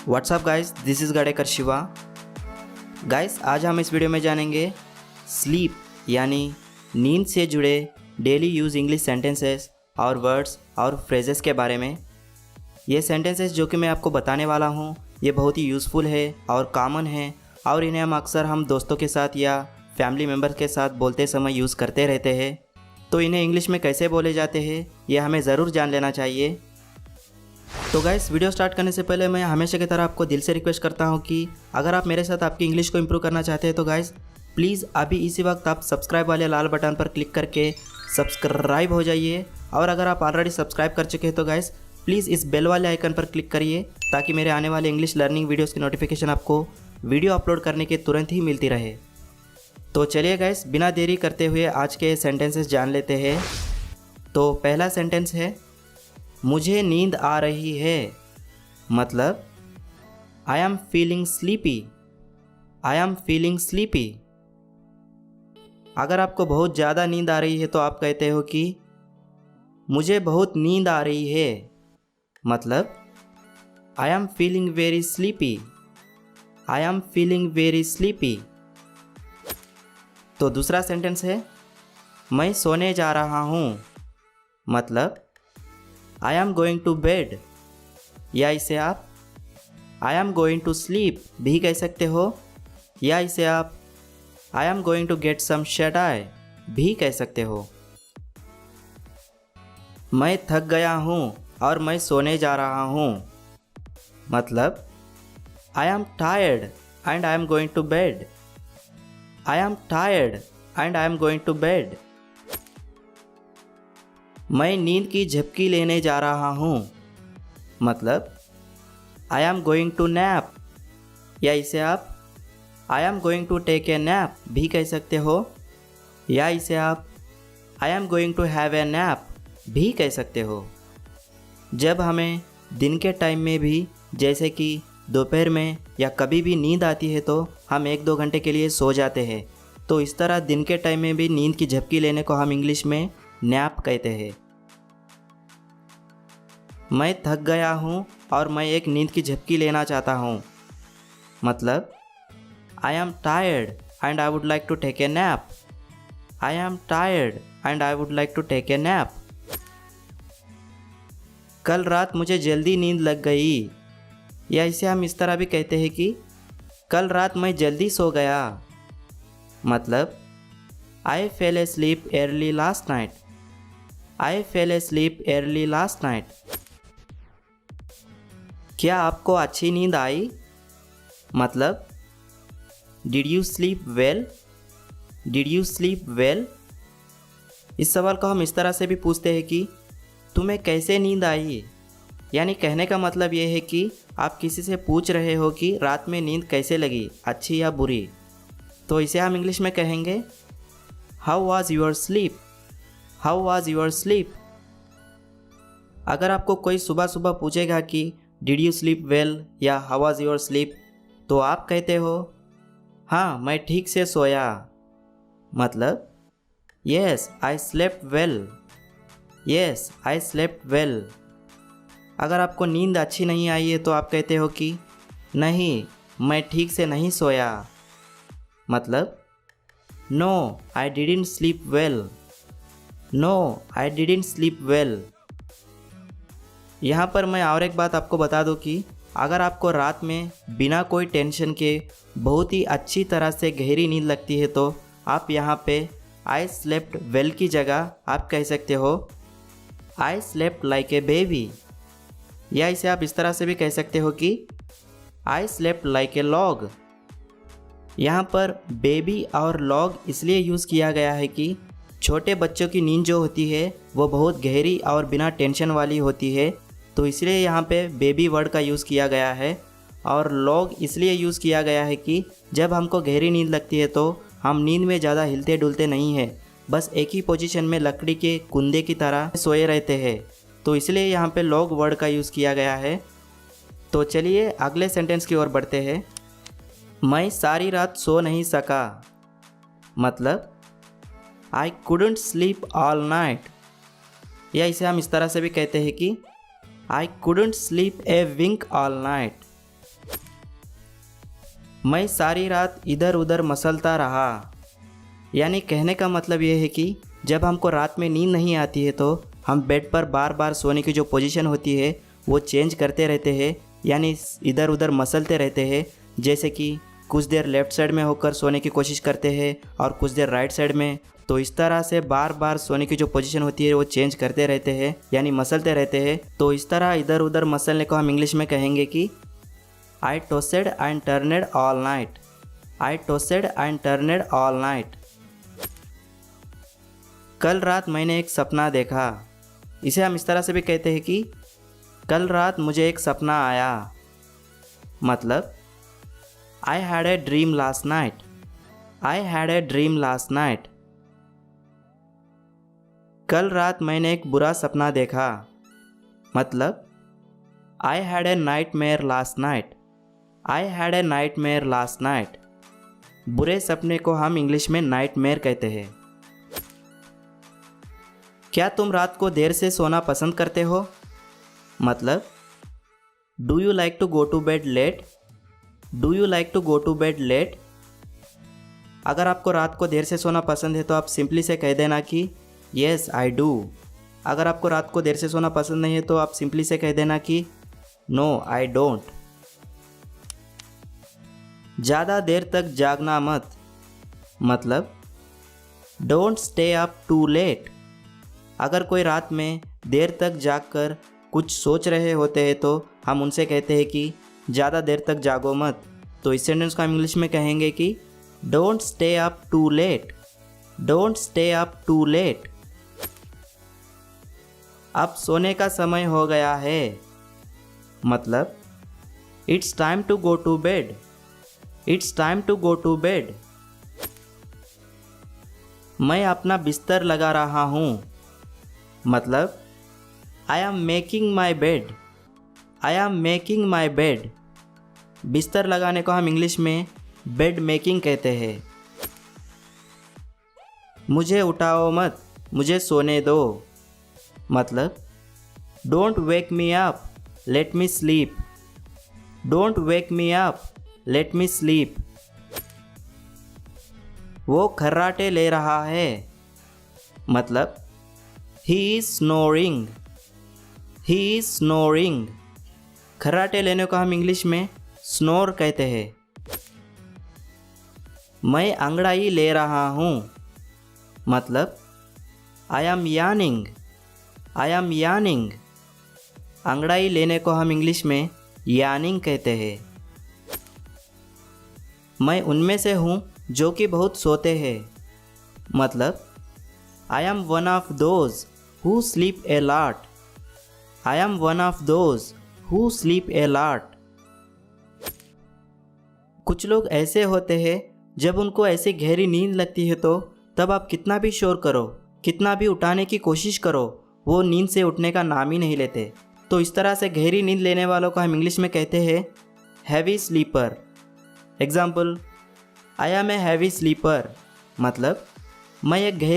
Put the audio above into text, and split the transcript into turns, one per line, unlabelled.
WhatsApp guys, this is Gadekar Shiva. Guys, आज हम इस वीडियो में जानेंगे स्लीप यानी नींद से जुड़े डेली यूज़ इंग्लिश सेंटेंसेस और वर्ड्स और फ्रेजेस के बारे में। ये सेंटेंसेस जो कि मैं आपको बताने वाला हूँ ये बहुत ही यूज़फुल है और कॉमन है और इन्हें हम दोस्तों के साथ या फैमिली मेम्बर्स के साथ बोलते समय यूज़ करते रहते हैं। तो इन्हें इंग्लिश में कैसे बोले जाते हैं ये हमें ज़रूर जान लेना चाहिए। तो गाइस, वीडियो स्टार्ट करने से पहले मैं हमेशा की तरह आपको दिल से रिक्वेस्ट करता हूं कि अगर आप मेरे साथ आपकी इंग्लिश को इंप्रूव करना चाहते हैं तो गाइस प्लीज़ अभी इसी वक्त आप सब्सक्राइब वाले लाल बटन पर क्लिक करके सब्सक्राइब हो जाइए। और अगर आप ऑलरेडी सब्सक्राइब कर चुके हैं तो गाइस प्लीज़ इस बेल वाले आइकन पर क्लिक करिए ताकि मेरे आने वाले इंग्लिश लर्निंग वीडियोज़ की नोटिफिकेशन आपको वीडियो अपलोड करने के तुरंत ही मिलती रहे। तो चलिए गाइस, बिना देरी करते हुए आज के सेंटेंसेस जान लेते हैं। तो पहला सेंटेंस है, मुझे नींद आ रही है। मतलब I am feeling sleepy. I am feeling sleepy. अगर आपको बहुत ज़्यादा नींद आ रही है तो आप कहते हो कि मुझे बहुत नींद आ रही है। मतलब I am feeling very sleepy. I am feeling very sleepy. तो दूसरा सेंटेंस है, मैं सोने जा रहा हूँ। मतलब I am going to bed, या इसे आप I am going to sleep भी कह सकते हो, या इसे आप I am going to get some shut eye भी कह सकते हो। मैं थक गया हूँ और मैं सोने जा रहा हूँ। मतलब I am tired and I am going to bed. I am tired and I am going to bed. मैं नींद की झपकी लेने जा रहा हूँ। मतलब I am going to nap, या इसे आप I am going to take a nap भी कह सकते हो, या इसे आप I am going to have a nap भी कह सकते हो। जब हमें दिन के टाइम में भी जैसे कि दोपहर में या कभी भी नींद आती है तो हम 1-2 घंटे के लिए सो जाते हैं। तो इस तरह दिन के टाइम में भी नींद की झपकी लेने को हम इंग्लिश में नैप कहते हैं। मैं थक गया हूँ और मैं एक नींद की झपकी लेना चाहता हूँ। मतलब I am tired and I would like to take a nap. I am tired and I would like to take a nap. कल रात मुझे जल्दी नींद लग गई, या इसे हम इस तरह भी कहते हैं कि कल रात मैं जल्दी सो गया। मतलब आई फेल ए स्लीप एर्ली लास्ट नाइट। आई फेल ए स्लीप एर्ली लास्ट नाइट। क्या आपको अच्छी नींद आई? मतलब did you sleep well. Did you sleep well. इस सवाल को हम इस तरह से भी पूछते हैं कि तुम्हें कैसे नींद आई। यानी कहने का मतलब ये है कि आप किसी से पूछ रहे हो कि रात में नींद कैसे लगी, अच्छी या बुरी। तो इसे हम इंग्लिश में कहेंगे how was your sleep. How was your sleep. अगर आपको कोई सुबह सुबह पूछेगा कि डिड यू स्लीप वेल या हाउ वाज योर स्लीप, तो आप कहते हो हाँ, मैं ठीक से सोया। मतलब yes I slept well. Yes I slept well. अगर आपको नींद अच्छी नहीं आई है तो आप कहते हो कि नहीं, मैं ठीक से नहीं सोया। मतलब no I didn't sleep well. No I didn't sleep well. यहाँ पर मैं और एक बात आपको बता दूँ कि अगर आपको रात में बिना कोई टेंशन के बहुत ही अच्छी तरह से गहरी नींद लगती है तो आप यहाँ पे आई स्लेप्ट वेल की जगह आप कह सकते हो I slept like a baby, या इसे आप इस तरह से भी कह सकते हो कि I slept like a log. यहाँ पर बेबी और लॉग इसलिए यूज़ किया गया है कि छोटे बच्चों की नींद जो होती है वो बहुत गहरी और बिना टेंशन वाली होती है, तो इसलिए यहाँ पे बेबी वर्ड का यूज़ किया गया है। और लॉग इसलिए यूज़ किया गया है कि जब हमको गहरी नींद लगती है तो हम नींद में ज़्यादा हिलते डुलते नहीं हैं, बस एक ही पोजीशन में लकड़ी के कुंदे की तरह सोए रहते हैं, तो इसलिए यहाँ पे लॉग वर्ड का यूज़ किया गया है। तो चलिए अगले सेंटेंस की ओर बढ़ते हैं। मैं सारी रात सो नहीं सका। मतलब I couldn't sleep all night, या इसे हम इस तरह से भी कहते हैं कि I couldn't sleep a wink all night. मैं सारी रात इधर उधर मसलता रहा। यानी कहने का मतलब ये है कि जब हमको रात में नींद नहीं आती है तो हम बेड पर बार बार सोने की जो पोजीशन होती है वो चेंज करते रहते हैं, यानी इधर उधर मसलते रहते हैं। जैसे कि कुछ देर लेफ़्ट साइड में होकर सोने की कोशिश करते हैं और कुछ देर राइट साइड में। तो इस तरह से बार बार सोने की जो पोजीशन होती है वो चेंज करते रहते हैं, यानी मसलते रहते हैं। तो इस तरह इधर उधर मसलने को हम इंग्लिश में कहेंगे कि I tossed and turned all night. I tossed and turned all night. कल रात मैंने एक सपना देखा। इसे हम इस तरह से भी कहते हैं कि कल रात मुझे एक सपना आया। मतलब I had a dream last night. I had a dream last night. कल रात मैंने एक बुरा सपना देखा। मतलब I had a nightmare last night. I had a nightmare last night. बुरे सपने को हम इंग्लिश में नाइटमेयर कहते हैं। क्या तुम रात को देर से सोना पसंद करते हो? मतलब do you like to go to bed late? Do you like to go to bed late? अगर आपको रात को देर से सोना पसंद है तो आप सिंपली से कह देना कि येस आई डू। अगर आपको रात को देर से सोना पसंद नहीं है तो आप सिंपली से कह देना कि नो आई डोंट। ज़्यादा देर तक जागना मत। मतलब don't stay up too late. अगर कोई रात में देर तक जागकर कुछ सोच रहे होते हैं तो हम उनसे कहते हैं कि ज़्यादा देर तक जागो मत। तो इस सेंटेंस को हम इंग्लिश में कहेंगे कि don't stay up too late. Don't stay up too late. अब सोने का समय हो गया है। मतलब it's time to go to bed. It's time to go to bed. मैं अपना बिस्तर लगा रहा हूँ। मतलब I am making my bed. I am making my bed. बिस्तर लगाने को हम इंग्लिश में बेड मेकिंग कहते हैं। मुझे उठाओ मत, मुझे सोने दो। मतलब don't wake me up, let me sleep. Don't wake me up, let me sleep. वो खर्राटे ले रहा है। मतलब he is snoring. He is snoring. खर्राटे लेने को हम इंग्लिश में स्नोर कहते हैं। मैं अंगड़ाई ले रहा हूँ। मतलब I M Yaning. I am Yaning. अंगड़ाई लेने को हम इंग्लिश में यानिंग कहते हैं। मैं उनमें से हूँ जो कि बहुत सोते हैं। मतलब I M one of those who sleep a lot. I am one of those who sleep a lot. कुछ लोग ऐसे होते हैं जब उनको ऐसे गहरी नींद लगती है तो तब आप कितना भी शोर करो, कितना भी उठाने की कोशिश करो, वो नींद से उठने का नाम ही नहीं लेते। तो इस तरह से गहरी नींद लेने वालों को हम इंग्लिश में कहते हैं heavy sleeper. Example I am a heavy sleeper. मतलब मैं एक गहरी